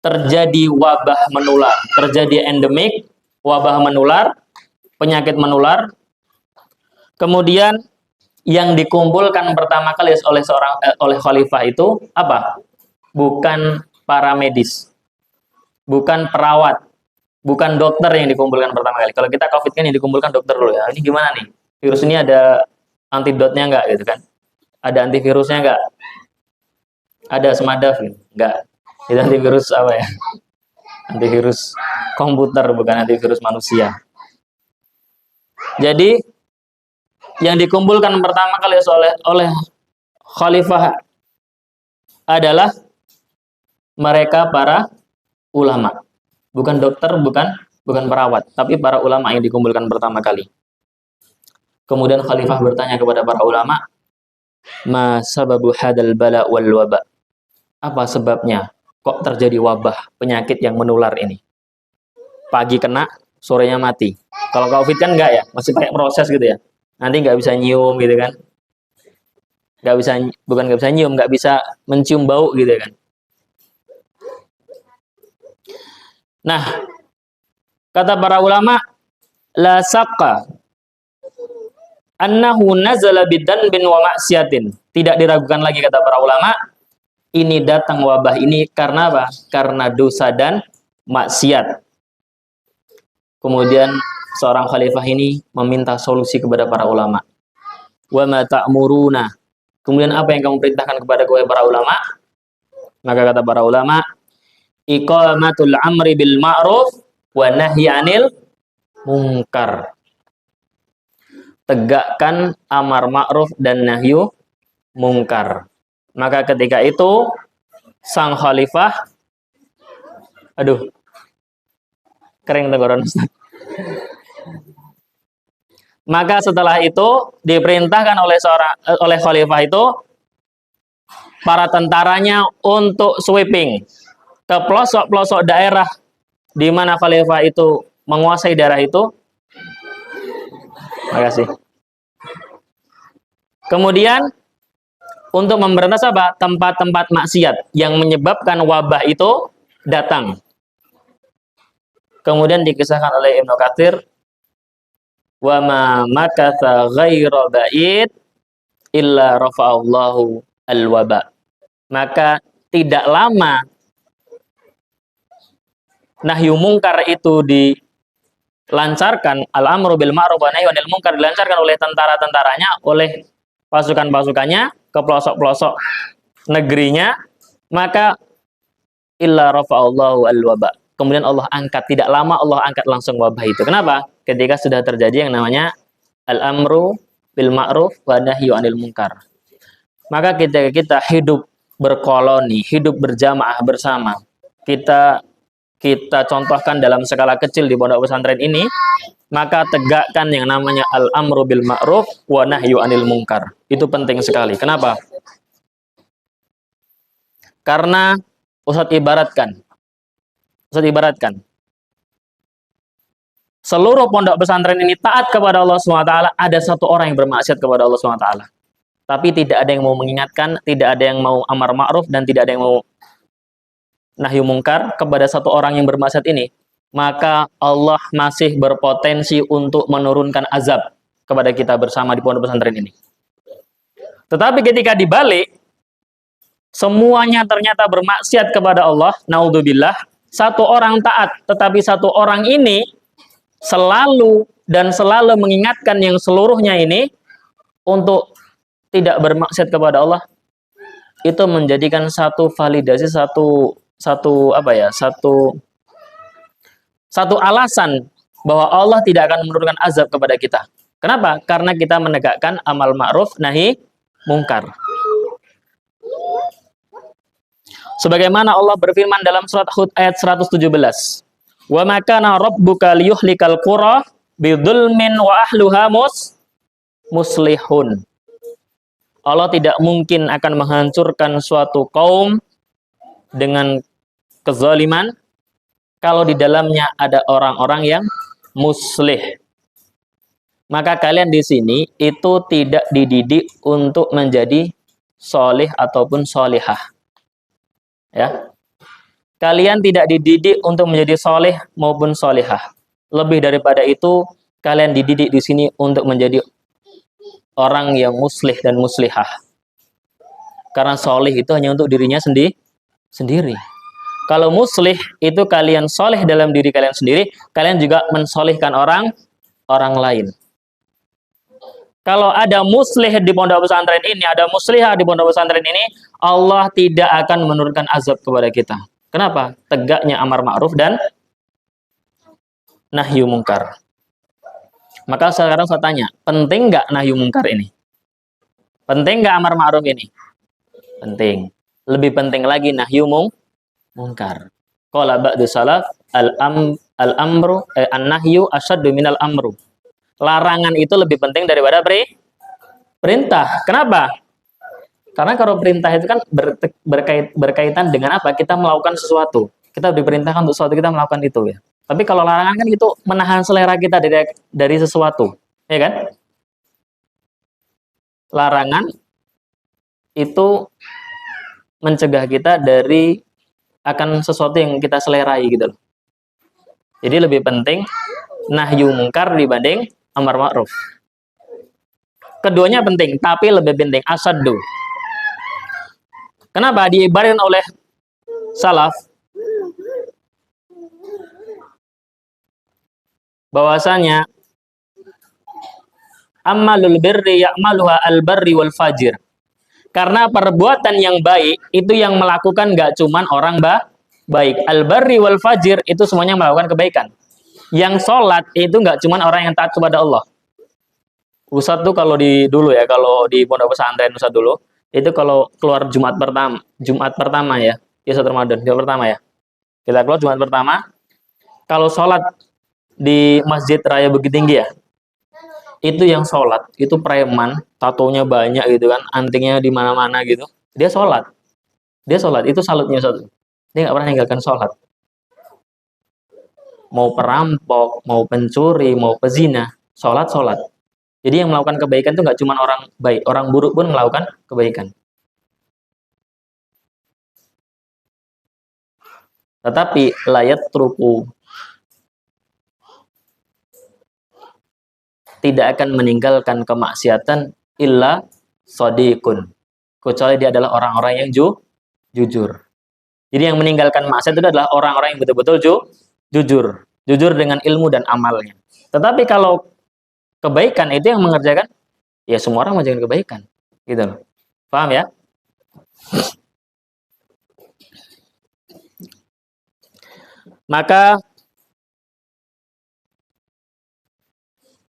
terjadi wabah menular, terjadi endemik, wabah menular, penyakit menular. Kemudian yang dikumpulkan pertama kali oleh khalifah itu apa? Bukan para medis, bukan perawat, bukan dokter yang dikumpulkan pertama kali. Kalau kita COVID kan yang dikumpulkan dokter dulu ya. Ini gimana nih? Virus ini ada antidotnya nggak gitu kan? Ada antivirusnya nggak? Ada Semadaf nggak? Itu antivirus apa ya? Antivirus komputer, bukan antivirus manusia. Jadi yang dikumpulkan pertama kali oleh khalifah adalah mereka para ulama, bukan dokter, bukan perawat, tapi para ulama yang dikumpulkan pertama kali. Kemudian khalifah bertanya kepada para ulama, ma sababu hadal bala wal waba? Apa sebabnya kok terjadi wabah penyakit yang menular ini? Pagi kena, sorenya mati. Kalau COVID kan enggak ya, masih pakai proses gitu ya. Nanti nggak bisa nyium gitu kan? Nggak bisa nyium, nggak bisa mencium bau gitu kan? Nah, kata para ulama, la saqqa annahu nazala bidanbin wa maksiatin. Tidak diragukan lagi kata para ulama, ini datang wabah ini karena apa? Karena dosa dan maksiat. Kemudian seorang khalifah ini meminta solusi kepada para ulama. Wa ma ta'muruna. Kemudian apa yang kamu perintahkan kepada para ulama? Maka kata para ulama, iqamatul amri bil ma'ruf wa nahyi 'anil munkar. Tegakkan amar ma'ruf dan nahyu munkar. Maka ketika itu sang khalifah, aduh, kering tenggorokan Ustaz. Maka setelah itu diperintahkan oleh khalifah itu para tentaranya untuk sweeping ke pelosok-pelosok daerah di mana khalifah itu menguasai daerah itu. Makasih. Kemudian untuk memberantas apa? Tempat-tempat maksiat yang menyebabkan wabah itu datang. Kemudian dikisahkan oleh Ibnu Katsir, wa ma makatha ghaira ba'id illa rafa'allahu al-waba. Maka tidak lama nahyu mungkar itu dilancarkan, al-amru bil ma'ruf wa nahyu 'anil munkar dilancarkan oleh tentara-tentaranya, oleh pasukan-pasukannya ke pelosok-pelosok negerinya, maka illa rafa'allahu al-waba. Kemudian Allah angkat, tidak lama Allah angkat langsung wabah itu. Kenapa? ketika sudah terjadi yang namanya al-amru bil ma'ruf wa nahyu 'anil munkar. Maka ketika kita hidup berkoloni, hidup berjamaah bersama, kita contohkan dalam skala kecil di pondok pesantren ini, maka tegakkan yang namanya al-amru bil ma'ruf wa nahyu 'anil munkar. Itu penting sekali. Kenapa? Karena Ustadz ibaratkan seluruh pondok pesantren ini taat kepada Allah SWT, ada satu orang yang bermaksiat kepada Allah SWT. Tapi tidak ada yang mau mengingatkan, tidak ada yang mau amar ma'ruf, dan tidak ada yang mau nahyu mungkar kepada satu orang yang bermaksiat ini. Maka Allah masih berpotensi untuk menurunkan azab kepada kita bersama di pondok pesantren ini. Tetapi ketika dibalik, semuanya ternyata bermaksiat kepada Allah, naudzubillah, satu orang taat, tetapi satu orang ini selalu mengingatkan yang seluruhnya ini untuk tidak bermaksiat kepada Allah, itu menjadikan satu validasi, satu alasan bahwa Allah tidak akan menurunkan azab kepada kita. Kenapa? Karena kita menegakkan amal ma'ruf nahi mungkar. Sebagaimana Allah berfirman dalam surat Hud ayat 117. Wa ma kana rabbuka liyuhlikal qura bidzulmin wa ahluha muslihun. Allah tidak mungkin akan menghancurkan suatu kaum dengan kezaliman kalau di dalamnya ada orang-orang yang muslih. Maka kalian di sini itu tidak dididik untuk menjadi solih ataupun solihah. Ya, kalian tidak dididik untuk menjadi soleh maupun solehah. Lebih daripada itu, kalian dididik di sini untuk menjadi orang yang muslih dan muslihah. Karena soleh itu hanya untuk dirinya sendiri. Kalau muslih itu kalian soleh dalam diri kalian sendiri, kalian juga mensolihkan orang lain. Kalau ada muslih di pondok pesantren ini, ada muslihah di pondok pesantren ini, Allah tidak akan menurunkan azab kepada kita. Kenapa? Tegaknya amar ma'ruf dan nahyu mungkar. Maka sekarang saya tanya, penting nggak nahyu mungkar ini? Penting nggak amar ma'ruf ini? Penting. Lebih penting lagi nahyu mungkar. Qala ba'du salaf, al-amru an-nahyu asyaddu minal amru. Larangan itu lebih penting daripada perintah. Kenapa? Karena kalau perintah itu kan berkaitan dengan apa? Kita melakukan sesuatu. Kita diperintahkan untuk sesuatu, kita melakukan itu ya. Tapi kalau larangan kan itu menahan selera kita dari sesuatu, ya kan? Larangan itu mencegah kita dari akan sesuatu yang kita selerai gitu loh. Jadi lebih penting nahyu mungkar dibanding amar ma'ruf. Keduanya penting, tapi lebih penting asyaddu. Kenapa? Diibaratkan oleh salaf bahwasanya ammalul birri ya'maluha al-barri wal fajir. Karena perbuatan yang baik itu yang melakukan nggak cuman orang baik. Al-barri wal fajir itu semuanya melakukan kebaikan. Yang sholat itu nggak cuman orang yang taat kepada Allah. Ustadz tuh kalau dulu ya, kalau di pondok pesantren Ustadz dulu, itu kalau keluar Jumat pertama ya, Ustadz Ramadan, Jumat pertama ya. Kita keluar Jumat pertama, kalau sholat di Masjid Raya Bukit Tinggi ya, itu yang sholat, itu preman, tatonya banyak gitu kan, antingnya di mana-mana gitu. Dia sholat, itu salutnya Ustadz. Dia nggak pernah meninggalkan sholat. Mau perampok, mau pencuri, mau pezina, sholat. Jadi yang melakukan kebaikan itu nggak cuma orang baik, orang buruk pun melakukan kebaikan. Tetapi layat truku tidak akan meninggalkan kemaksiatan illa shadiqun, kecuali dia adalah orang-orang yang jujur. Jadi yang meninggalkan maksiat itu adalah orang-orang yang betul-betul jujur dengan ilmu dan amalnya. Tetapi kalau kebaikan itu yang mengerjakan, ya semua orang mengerjakan kebaikan, gitu loh. Paham ya? Maka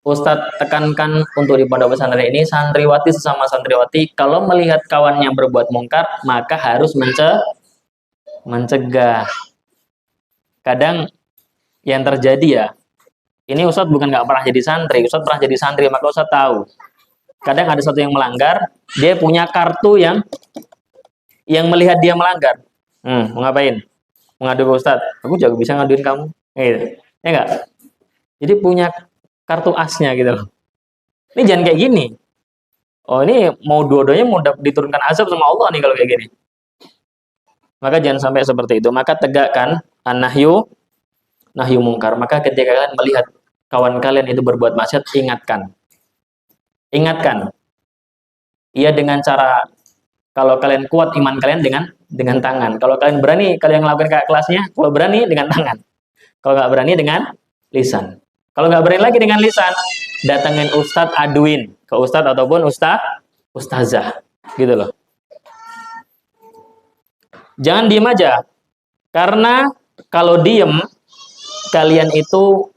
Ustadz tekankan untuk di pondok pesantren ini, santriwati sesama santriwati, kalau melihat kawannya berbuat mungkar, maka harus mencegah. Kadang yang terjadi ya, ini Ustadz bukan nggak pernah jadi santri, Ustadz pernah jadi santri, maka Ustadz tahu. Kadang ada satu yang melanggar, dia punya kartu yang melihat dia melanggar. Mau ngapain? Mengadu ke Ustadz. Aku juga bisa ngaduin kamu. Gitu. Ya enggak? Jadi punya kartu asnya gitu loh. Ini jangan kayak gini. Oh, ini mau dua-duanya mau diturunkan azab sama Allah nih kalau kayak gini. Maka jangan sampai seperti itu. Maka tegakkan an-nahyu mungkar. Maka ketika kalian melihat kawan kalian itu berbuat maksiat, ingatkan. Ingatkan. Iya, dengan cara, kalau kalian kuat iman kalian dengan tangan. Kalau kalian berani, kalian ngelakuin kakak kelasnya, kalau berani dengan tangan. Kalau nggak berani dengan lisan. Kalau nggak berani lagi dengan lisan, datangin ustadz, aduin ke ustadz ataupun ustazah. Gitu loh. Jangan diem aja. Karena kalau diem, kalian itu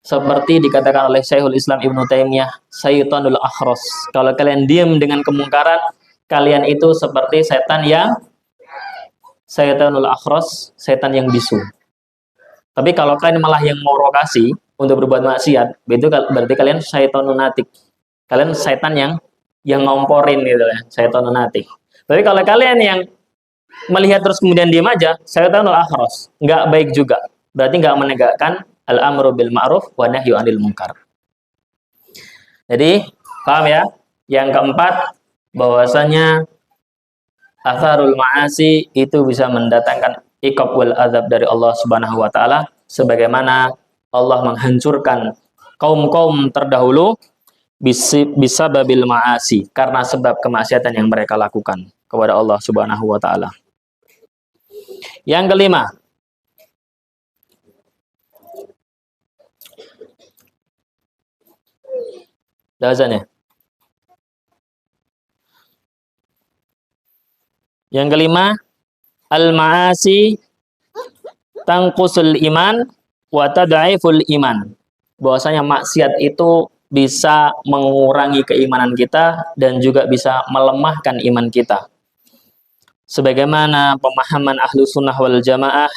seperti dikatakan oleh Syekhul Islam Ibnu Taimiyah, syaitanul akhras. Kalau kalian diam dengan kemungkaran, kalian itu seperti syaitanul akhras, setan yang bisu. Tapi kalau kalian malah yang memprovokasi untuk berbuat maksiat, itu berarti kalian syaitanun natik. Kalian setan yang ngomporin gitu ya, syaitanun natik. Tapi kalau kalian yang melihat terus kemudian diam aja, syaitanul akhras, nggak baik juga. Berarti nggak menegakkan al-amru bil ma'ruf wa nahyu 'anil munkar. Jadi, paham ya? Yang keempat, bahwasanya atharul ma'asi itu bisa mendatangkan iqab wal azab dari Allah Subhanahu wa taala, sebagaimana Allah menghancurkan kaum-kaum terdahulu bisa babil ma'asi, karena sebab kemaksiatan yang mereka lakukan kepada Allah Subhanahu wa taala. Yang kelima, ya. Yang kelima, al-ma'asi tangqusul iman wa tad'iful iman. Bahwasanya maksiat itu bisa mengurangi keimanan kita dan juga bisa melemahkan iman kita. Sebagaimana pemahaman ahlu sunnah wal jamaah,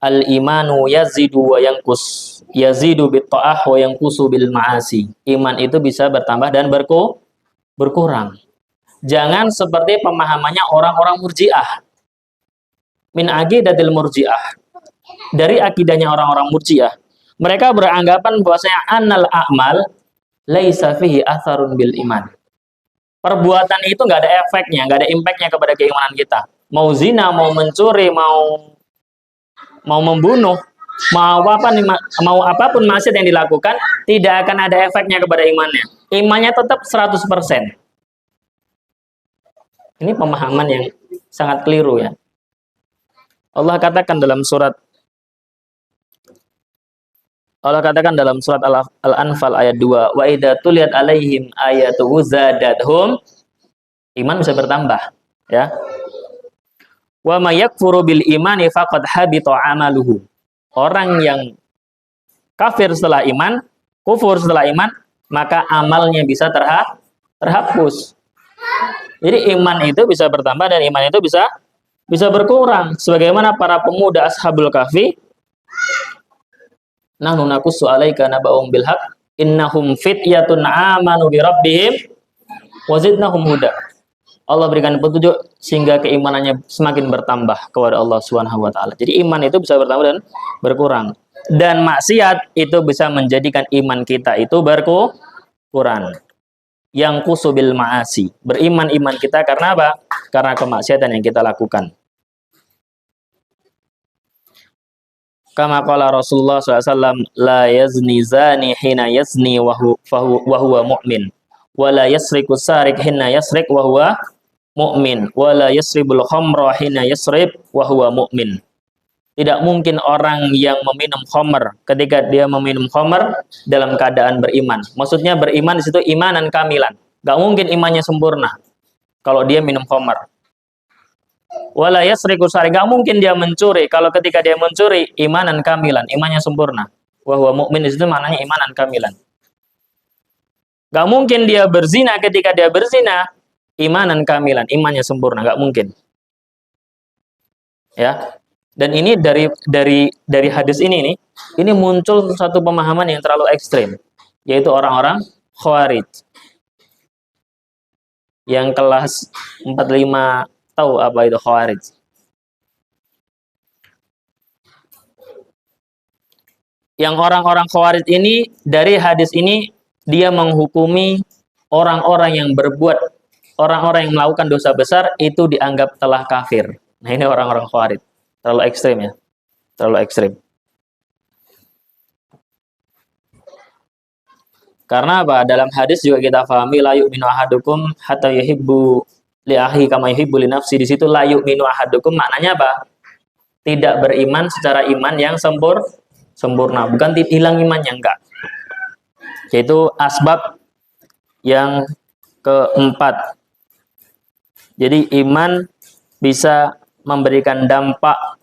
al-imanu yazidu wa yanqus. Yazidu bitta'ah wa yanqusu bil ma'asi. Iman itu bisa bertambah dan berkurang. Jangan seperti pemahamannya orang-orang murji'ah. Min aqidatil murji'ah. Dari akidahnya orang-orang murji'ah. Mereka beranggapan bahwasanya annal a'mal laisa fihi atharun bil iman. Perbuatan itu nggak ada efeknya, nggak ada impactnya kepada keimanan kita. Mau zina, mau mencuri, mau membunuh, mau apapun maksiat yang dilakukan, tidak akan ada efeknya kepada imannya. Imannya tetap 100%. Ini pemahaman yang sangat keliru ya. Allah katakan dalam surat Al-Anfal ayat 2, wa idza tuliyat alaihim ayatuhu zadatuhum, iman bisa bertambah ya. Wa may yakfuru bil imani faqad habita amaluhu. Orang yang kafir setelah iman, kufur setelah iman, maka amalnya bisa terhapus. Jadi iman itu bisa bertambah dan iman itu bisa berkurang. Sebagaimana para pemuda Ashabul Kahfi, nahnu naqussu 'alaika naba'um bil haqq innahum fityatun amanu bi rabbihim wa zidnahum huda. Allah berikan petunjuk sehingga keimanannya semakin bertambah kepada Allah Subhanahu wa taala. Jadi iman itu bisa bertambah dan berkurang. Dan maksiat itu bisa menjadikan iman kita itu berkurang. Yang kusubil ma'asi. Beriman kita karena apa? Karena kemaksiatan yang kita lakukan. Kama qala Rasulullah SAW, la yazni zani hina yazni wa huwa mu'min, wa la yasriku sarik hina yasrik wa huwa mu'min, wa la yasribul khamra hina yasrib wa huwa mu'min. Tidak mungkin orang yang meminum khamr ketika dia meminum khamr dalam keadaan beriman. Maksudnya beriman di situ imanan kamilan. Gak mungkin imannya sempurna kalau dia minum khamr. Wala yasriku sari, gak mungkin dia mencuri kalau ketika dia mencuri imanan kamilan, imannya sempurna. Wa huwa mu'min itu maknanya imanan kamilan. Gak mungkin dia berzina, ketika dia berzina imanan kamilan, imannya sempurna, gak mungkin. Ya. Dan ini dari hadis ini nih, ini muncul satu pemahaman yang terlalu ekstrim, yaitu orang-orang Khawarij. Yang kelas 45 tahu apa itu Khawarij? Yang orang-orang Khawarij ini dari hadis ini dia menghukumi orang-orang yang berbuat, orang-orang yang melakukan dosa besar itu dianggap telah kafir. Nah, ini orang-orang Khawarij. Terlalu ekstrim ya. Terlalu ekstrim. Karena apa? Dalam hadis juga kita pahami la yu'minu ahadukum hatta yuhibbu li akhi kama yuhibbu li nafsi. Di situ la yu'minu ahadukum maknanya apa? Tidak beriman secara iman yang sempurna, bukan hilang imannya, enggak. Yaitu asbab yang keempat. Jadi iman bisa memberikan dampak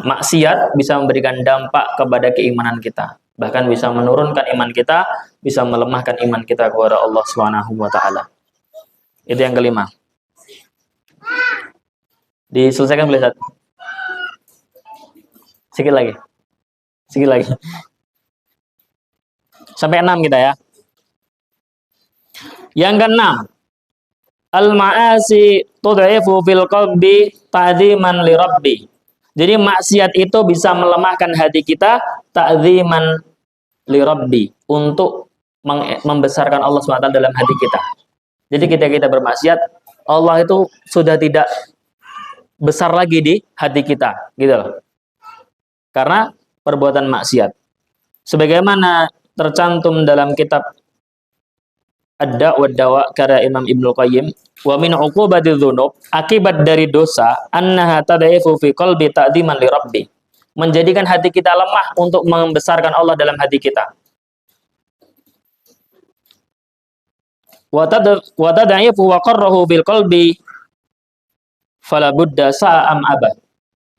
maksiat bisa memberikan dampak kepada keimanan kita. Bahkan bisa menurunkan iman kita, bisa melemahkan iman kita kepada Allah Subhanahu wa taala. Itu yang kelima. Diselesaikan boleh, Ustaz? Sedikit lagi. Sedikit lagi. Sampai 6 kita ya. Yang keenam, al-ma'asi tud'ifu fil qalbi ta'dziman li rabbi. Jadi maksiat itu bisa melemahkan hati kita ta'dziman li rabbi, untuk membesarkan Allah SWT dalam hati kita. Jadi ketika kita bermaksiat, Allah itu sudah tidak besar lagi di hati kita, gitu loh. Karena perbuatan maksiat. Sebagaimana tercantum dalam kitab Ad-Da' wa Dawa karya Imam Ibnu Qayyim, wa min uqubati dzunub, akibat dari dosa, annaha tadaifu fi qalbi ta'dziman li rabbi, menjadikan hati kita lemah untuk membesarkan Allah dalam hati kita. Wa tadaifu wa qarrahu bil qalbi fala budda sa'am abad.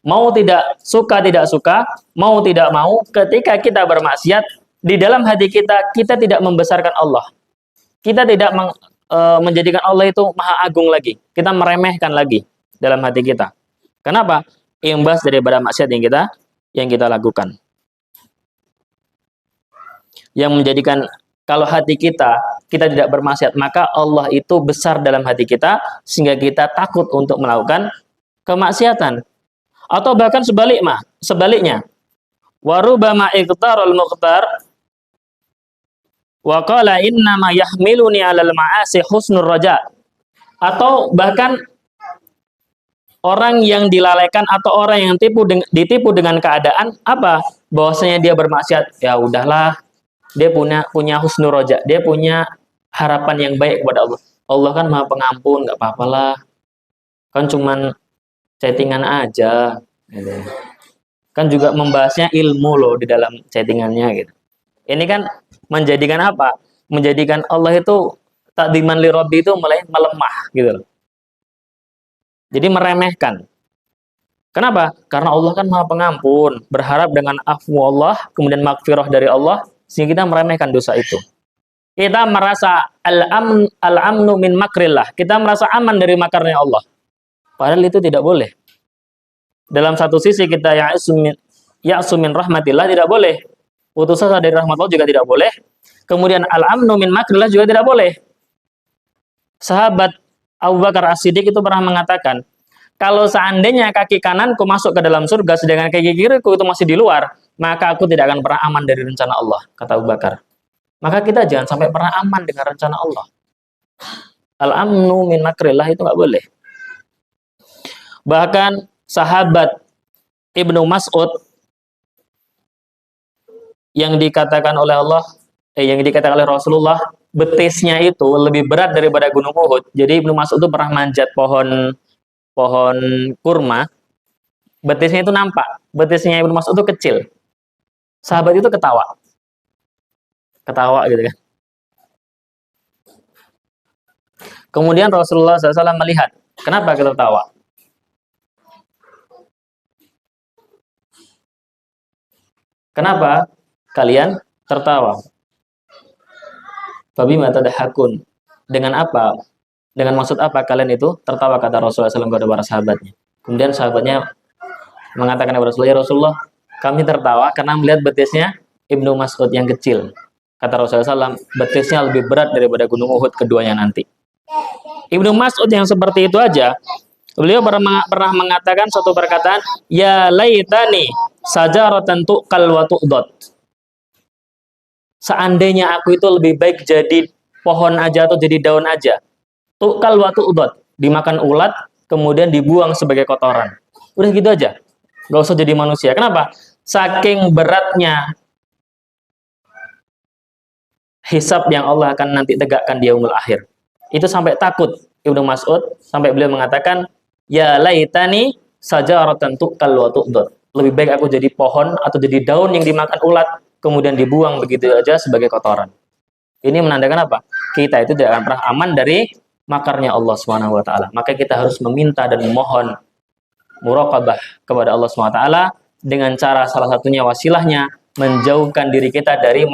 Mau tidak suka, mau tidak mau, ketika kita bermaksiat, di dalam hati kita, kita tidak membesarkan Allah. Kita tidak menjadikan Allah itu maha agung lagi. Kita meremehkan lagi dalam hati kita. Kenapa? Imbas daripada maksiat yang kita lakukan. Yang menjadikan kalau hati kita tidak bermaksiat, maka Allah itu besar dalam hati kita sehingga kita takut untuk melakukan kemaksiatan. Atau bahkan sebaliknya. Warubama iqtarul muqtar wa qala innama yahmiluni 'alal ma'asi husnur raja. Atau bahkan orang yang dilalaikan atau orang yang ditipu dengan keadaan apa? Bahwasanya dia bermaksiat, ya udahlah, dia punya husnur raja, dia punya harapan yang baik kepada Allah. Allah kan Maha Pengampun, enggak apa-apalah. Kan cuman chattingan aja gitu. Kan juga membahasnya ilmu loh di dalam chattingannya gitu. Ini kan menjadikan apa? Menjadikan Allah itu ta'dziman li rabbi itu mulai melemah gitu loh. Jadi meremehkan. Kenapa? Karena Allah kan Maha Pengampun, berharap dengan afwu Allah, kemudian maghfirah dari Allah, sehingga kita meremehkan dosa itu. Kita merasa al-amnu min makrillah. Kita merasa aman dari makarnya Allah. Padahal itu tidak boleh. Dalam satu sisi kita ya'su min rahmatillah, tidak boleh. Putus asa dari rahmat Allah juga tidak boleh. Kemudian al-amnu min makrillah juga tidak boleh. Sahabat Abu Bakar As-Siddiq itu pernah mengatakan, kalau seandainya kaki kananku masuk ke dalam surga, sedangkan kaki kiriku itu masih di luar, maka aku tidak akan pernah aman dari rencana Allah, kata Abu Bakar. Maka kita jangan sampai pernah aman dengan rencana Allah. Al-amnu min makrillah itu nggak boleh. Bahkan sahabat Ibnu Mas'ud yang dikatakan oleh Rasulullah, betisnya itu lebih berat daripada gunung Uhud. Jadi Ibnu Mas'ud itu pernah manjat pohon kurma, betisnya itu nampak. Betisnya Ibnu Mas'ud itu kecil. Sahabat itu ketawa gitu kan. Kemudian Rasulullah SAW melihat, kenapa kita ketawa? Kenapa kalian tertawa? Fabima tadhakun. Dengan apa? Dengan maksud apa kalian itu tertawa, kata Rasulullah SAW kepada para sahabatnya. Kemudian sahabatnya mengatakan kepada Rasulullah, "Ya Rasulullah, kami tertawa karena melihat betisnya Ibnu Mas'ud yang kecil." Kata Rasulullah SAW, betisnya lebih berat daripada gunung Uhud keduanya nanti. Ibnu Mas'ud yang seperti itu aja, beliau pernah mengatakan suatu perkataan, "Ya laitani sajaratan tuqal wa tu'dad." Seandainya aku itu lebih baik jadi pohon aja atau jadi daun aja. Tuqal wa tu'dad, dimakan ulat kemudian dibuang sebagai kotoran. Udah gitu aja. Gak usah jadi manusia. Kenapa? Saking beratnya hisab yang Allah akan nanti tegakkan di yaumul akhir. Itu sampai takut Ibnu Mas'ud, sampai beliau mengatakan, "Ya laitani sajaratan tuqal wa tu'dad." Lebih baik aku jadi pohon atau jadi daun yang dimakan ulat kemudian dibuang begitu aja sebagai kotoran. Ini menandakan apa? Kita itu tidak akan pernah aman dari makarnya Allah Subhanahu wa taala. Maka kita harus meminta dan memohon muraqabah kepada Allah Subhanahu wa taala dengan cara salah satunya wasilahnya menjauhkan diri kita dari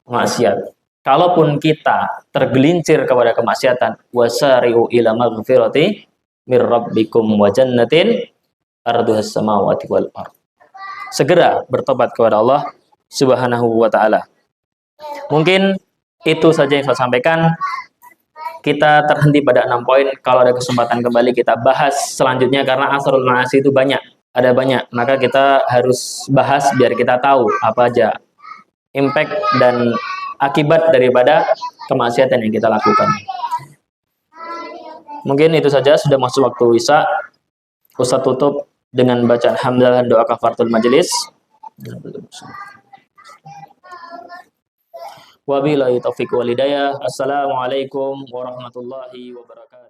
maksiat. Kalaupun kita tergelincir kepada kemaksiatan, wasari'u ila maghfirati mir rabbikum wa jannatin arduhas samawati wal ardh. Segera bertobat kepada Allah Subhanahu wa taala. Mungkin itu saja yang saya sampaikan. Kita terhenti pada 6 poin. Kalau ada kesempatan kembali kita bahas selanjutnya, karena asrul ma'asi itu banyak, ada banyak. Maka kita harus bahas biar kita tahu apa aja impact dan akibat daripada kemaksiatan yang kita lakukan. Mungkin itu saja, sudah masuk waktu isya. Ustaz tutup dengan bacaan hamdalah dan doa kafaratul majelis. Wabillahi taufiq wal hidayah. Assalamualaikum warahmatullahi wabarakatuh.